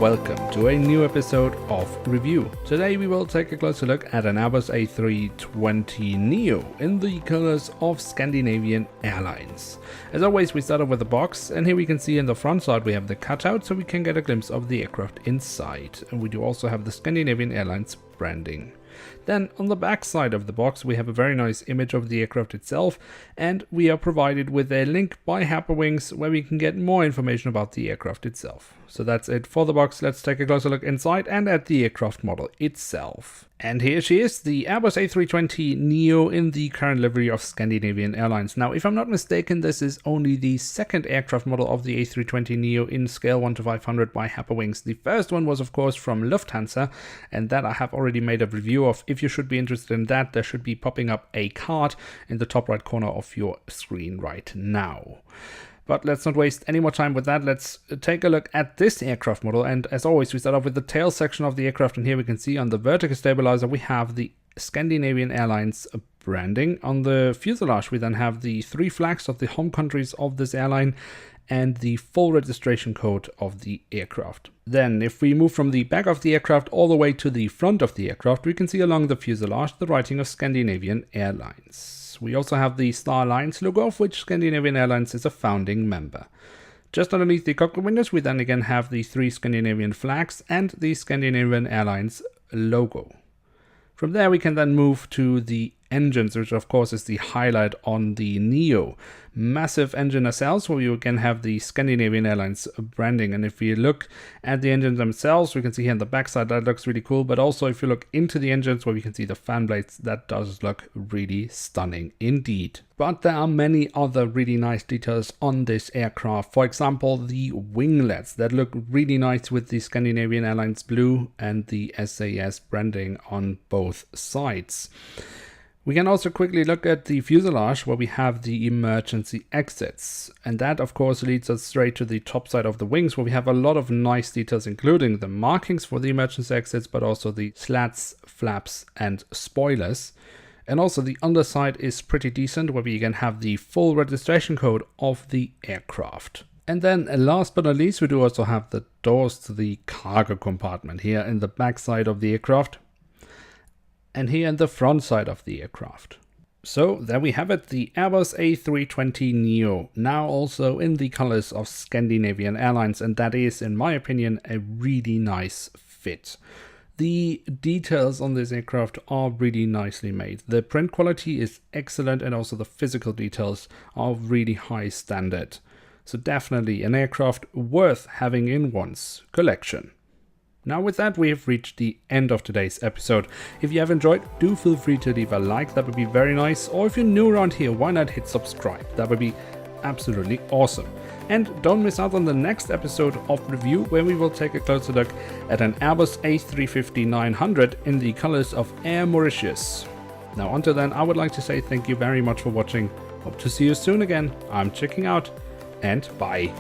welcome to a new episode of Review. Today we will take a closer look at an Airbus A320NEO in the colors of Scandinavian Airlines. As always, we start off with the box, and here we can see in the front side we have the cutout so we can get a glimpse of the aircraft inside, and we do also have the Scandinavian Airlines branding. Then on the back side of the box we have a very nice image of the aircraft itself, and we are provided with a link by Herpa Wings where we can get more information about the aircraft itself. So that's it for the box. Let's take a closer look inside and at the aircraft model itself. And here she is, the Airbus A320NEO in the current livery of Scandinavian Airlines. Now, if I'm not mistaken, this is only the second aircraft model of the A320NEO in scale 1:500 by Herpa Wings. The first one was, of course, from Lufthansa, and that I have already made a review of. If you should be interested in that, there should be popping up a card in the top right corner of your screen right now. But let's not waste any more time with that. Let's take a look at this aircraft model. And as always, we start off with the tail section of the aircraft. And here we can see on the vertical stabilizer, we have the Scandinavian Airlines branding. On the fuselage, we then have the three flags of the home countries of this airline and the full registration code of the aircraft. Then, if we move from the back of the aircraft all the way to the front of the aircraft, we can see along the fuselage the writing of Scandinavian Airlines. We also have the Star Alliance logo, of which Scandinavian Airlines is a founding member. Just underneath the cockpit windows, we then again have the three Scandinavian flags and the Scandinavian Airlines logo. From there, we can then move to the engines, which of course is the highlight on the NEO. Massive engine nacelles, where you again have the Scandinavian Airlines branding. And if we look at the engines themselves, we can see here on the backside that looks really cool. But also if you look into the engines where we can see the fan blades, that does look really stunning indeed. But there are many other really nice details on this aircraft. For example, the winglets that look really nice with the Scandinavian Airlines blue and the SAS branding on both sides. We can also quickly look at the fuselage where we have the emergency exits. And that of course leads us straight to the top side of the wings where we have a lot of nice details, including the markings for the emergency exits, but also the slats, flaps and spoilers. And also the underside is pretty decent where we can have the full registration code of the aircraft. And then last but not least, we do also have the doors to the cargo compartment here in the back side of the aircraft. And here in the front side of the aircraft. So there we have it, the Airbus A320NEO, now also in the colors of Scandinavian Airlines, and that is, in my opinion, a really nice fit. The details on this aircraft are really nicely made. The print quality is excellent and also the physical details are of really high standard. So definitely an aircraft worth having in one's collection. Now with that, we have reached the end of today's episode. If you have enjoyed, do feel free to leave a like, that would be very nice. Or if you're new around here, why not hit subscribe? That would be absolutely awesome. And don't miss out on the next episode of Review, where we will take a closer look at an Airbus A350-900 in the colors of Air Mauritius. Now until then, I would like to say thank you very much for watching. Hope to see you soon again. I'm checking out, and bye.